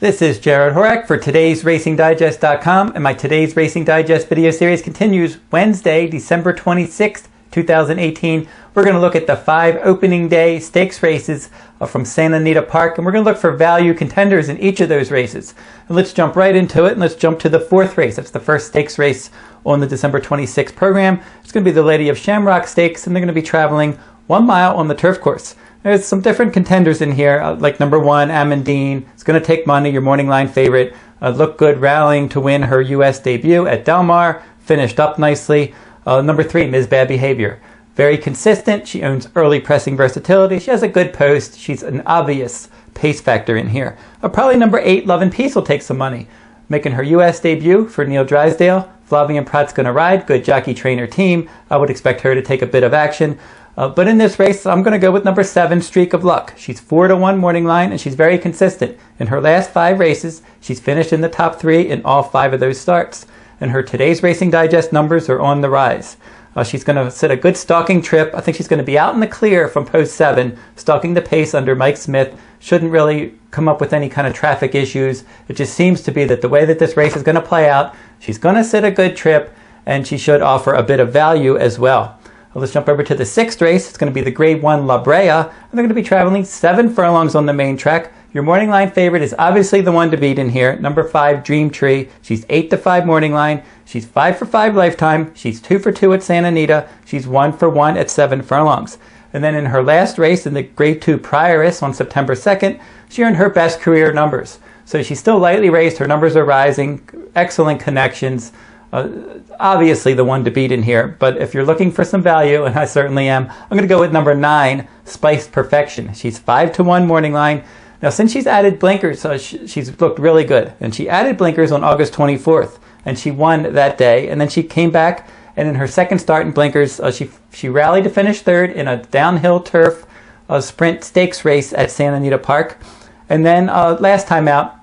This is Jared Horak for Today's RacingDigest.com, and my Today's Racing Digest video series continues Wednesday, December 26th, 2018. We're going to look at the 5 opening day stakes races from Santa Anita Park, and we're going to look for value contenders in each of those races. And let's jump right into it, and let's jump to the 4th race. That's the first stakes race on the December 26th program. It's going to be the Lady of Shamrock Stakes, and they're going to be traveling 1 mile on the turf course. There's some different contenders in here, like number 1, Amandine. It's going to take money, your morning line favorite. Looked good rallying to win her U.S. debut at Del Mar. Finished up nicely. Number 3, Ms. Bad Behavior. Very consistent. She owns early pressing versatility. She has a good post. She's an obvious pace factor in here. Probably number 8, Love and Peace will take some money. Making her U.S. debut for Neil Drysdale. Flavien Prat's going to ride. Good jockey trainer team. I would expect her to take a bit of action. But in this race, I'm going to go with number 7, Streak of Luck. She's 4-1 morning line, and she's very consistent. In her last 5 races, she's finished in the top 3 in all 5 of those starts. And her Today's Racing Digest numbers are on the rise. She's going to set a good stalking trip. I think she's going to be out in the clear from post 7, stalking the pace under Mike Smith. Shouldn't really come up with any kind of traffic issues. It just seems to be that the way that this race is going to play out, she's going to set a good trip, and she should offer a bit of value as well. Let's jump over to the 6th race. It's going to be the Grade 1 La Brea, and they're going to be traveling 7 furlongs on the main track. Your morning line favorite is obviously the one to beat in here, number 5, Dream Tree. She's 8-5 morning line. She's 5-5 lifetime. She's 2-2 at Santa Anita. She's 1-1 at 7 furlongs. And then in her last race in the Grade 2 Prioress on September 2nd, she earned her best career numbers. So she's still lightly raced. Her numbers are rising. Excellent connections. Obviously the one to beat in here, but if you're looking for some value, and I certainly am, I'm going to go with number 9, Spiced Perfection. She's 5-1 morning line. Now, since she's added blinkers, she's looked really good, and she added blinkers on August 24th, and she won that day, and then she came back, and in her second start in blinkers, she rallied to finish 3rd in a downhill turf sprint stakes race at Santa Anita Park, and then last time out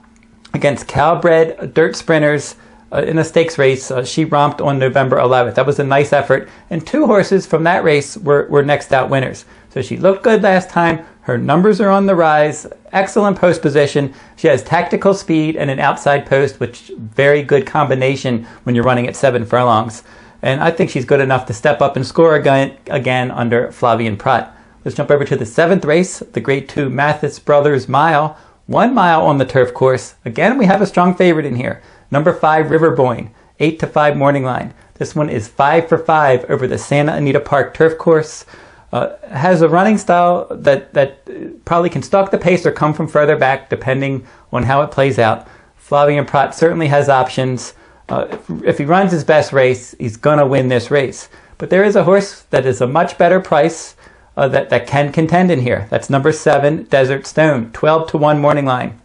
against Calbred dirt sprinters, in a stakes race, she romped on November 11th. That was a nice effort. And 2 horses from that race were next out winners. So she looked good last time. Her numbers are on the rise. Excellent post position. She has tactical speed and an outside post, which very good combination when you're running at 7 furlongs. And I think she's good enough to step up and score again under Flavien Prat. Let's jump over to the 7th race, the Grade 2 Mathis Brothers Mile. 1 mile on the turf course. Again, we have a strong favorite in here. Number 5, River Boyne, 8-5 morning line. This one is 5-5 over the Santa Anita Park turf course. Has a running style that probably can stalk the pace or come from further back depending on how it plays out. Flavien Prat certainly has options. If he runs his best race, he's going to win this race. But there is a horse that is a much better price that can contend in here. That's number 7, Desert Stone, 12-1 morning line.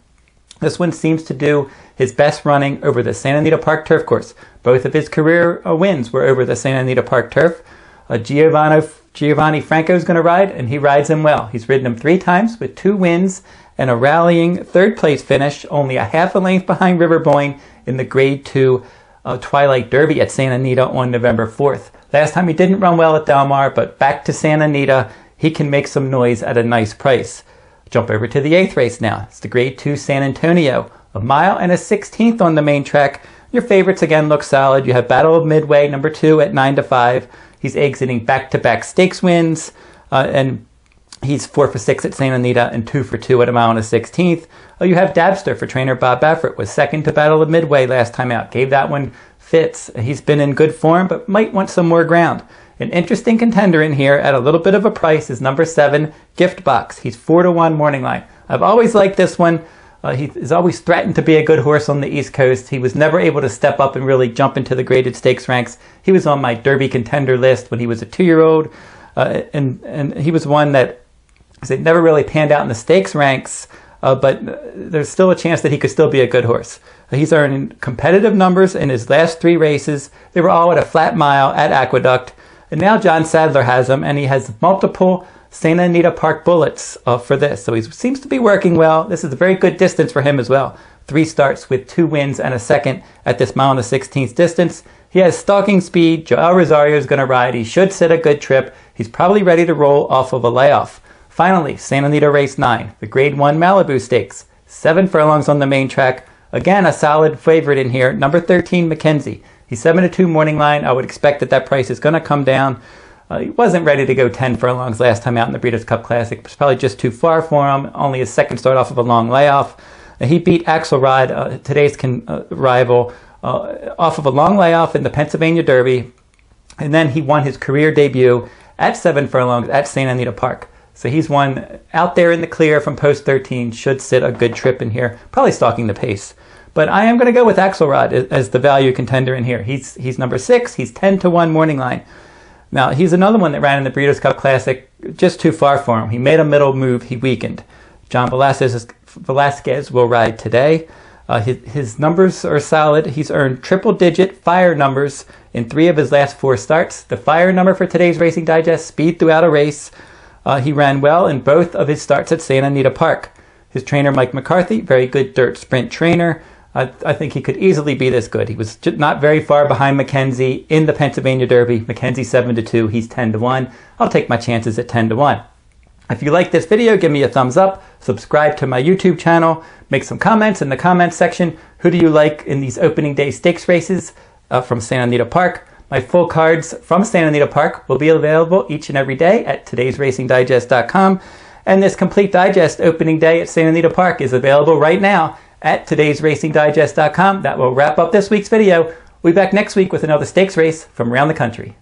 This one seems to do his best running over the Santa Anita Park turf course. Both of his career wins were over the Santa Anita Park turf. Giovanni Franco's going to ride, and he rides him well. He's ridden him 3 times with 2 wins and a rallying 3rd place finish, only a half a length behind River Boyne in the Grade 2 Twilight Derby at Santa Anita on November 4th. Last time he didn't run well at Del Mar, but back to Santa Anita, he can make some noise at a nice price. Jump over to the 8th race now. It's the Grade 2 San Antonio. 1 mile and a 16th on the main track. Your favorites again look solid. You have Battle of Midway, number 2 at 9-5. He's exiting back-to-back stakes wins, and he's 4-6 at Santa Anita and 2-2 at 1 mile and a 16th. You have Dabster for trainer Bob Baffert, was 2nd to Battle of Midway last time out. Gave that one fits. He's been in good form, but might want some more ground. An interesting contender in here at a little bit of a price is number 7, Gift Box. He's 4-1 morning line. I've always liked this one. He has always threatened to be a good horse on the East Coast. He was never able to step up and really jump into the graded stakes ranks. He was on my Derby contender list when he was a 2-year-old, and he was one that never really panned out in the stakes ranks, but there's still a chance that he could still be a good horse. He's earning competitive numbers in his last 3 races. They were all at a flat mile at Aqueduct, and now John Sadler has him, and he has multiple Santa Anita Park bullets for this. So he seems to be working well. This is a very good distance for him as well. 3 starts with 2 wins and a 2nd at this mile and a 16th distance. He has stalking speed. Joel Rosario is going to ride. He should set a good trip. He's probably ready to roll off of a layoff. Finally, Santa Anita Race 9, the Grade 1 Malibu Stakes. 7 furlongs on the main track. Again, a solid favorite in here. Number 13, McKinzie. He's 7-2 morning line. I would expect that that price is going to come down. He wasn't ready to go 10 furlongs last time out in the Breeders' Cup Classic. It was probably just too far for him. Only his second start off of a long layoff. He beat Axelrod, today's rival, off of a long layoff in the Pennsylvania Derby. And then he won his career debut at 7 furlongs at St. Anita Park. So he's one out there in the clear from post 13. Should sit a good trip in here. Probably stalking the pace. But I am going to go with Axelrod as the value contender in here. He's number 6. He's 10-1 morning line. Now, he's another one that ran in the Breeders' Cup Classic, just too far for him. He made a middle move. He weakened. John Velasquez will ride today. His numbers are solid. He's earned triple-digit fire numbers in 3 of his last 4 starts. The fire number for today's Racing Digest, speed throughout a race. He ran well in both of his starts at St. Anita Park. His trainer, Mike McCarthy, very good dirt sprint trainer. I think he could easily be this good. He was not very far behind McKenzie in the Pennsylvania Derby. McKenzie 7-2, he's 10-1. I'll take my chances at 10-1. If you like this video, give me a thumbs up, subscribe to my YouTube channel, make some comments in the comments section. Who do you like in these opening day stakes races from St. Anita Park? My full cards from St. Anita Park will be available each and every day at todaysracingdigest.com. And this complete digest opening day at St. Anita Park is available right now at todaysracingdigest.com. That will wrap up this week's video. We'll be back next week with another stakes race from around the country.